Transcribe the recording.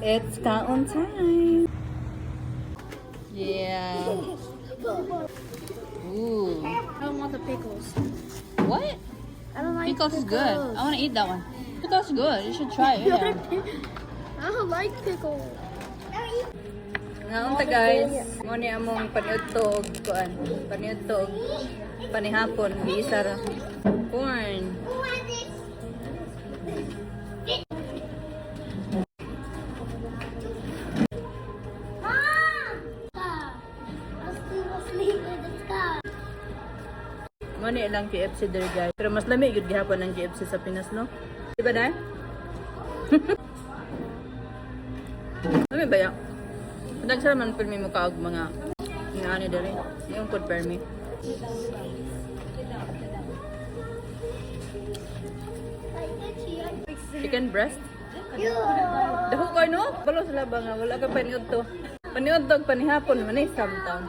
It's kaon time. Yeah. Ooh. I don't want the pickles. What? I don't like Pickles is good. I want to eat that one. Pickles is good. You should try it. Yeah. I don't like pickles. Naunta guys, mo ni among paniudtog kuan, paniudtog panihapon giisar corn. Mo ni lang KFC there guys. Pero mas lami gyud gihapon ang KFC sa Pinas no. Di ba dai? Lami ba ya? Nagsara man pud mi mo kaog mga ani dere. Yung pud permi. Chicken breast? Dako ko no? Balo sila ba nga wala ka paniud to. Paniud to panihapon man ni samtaon.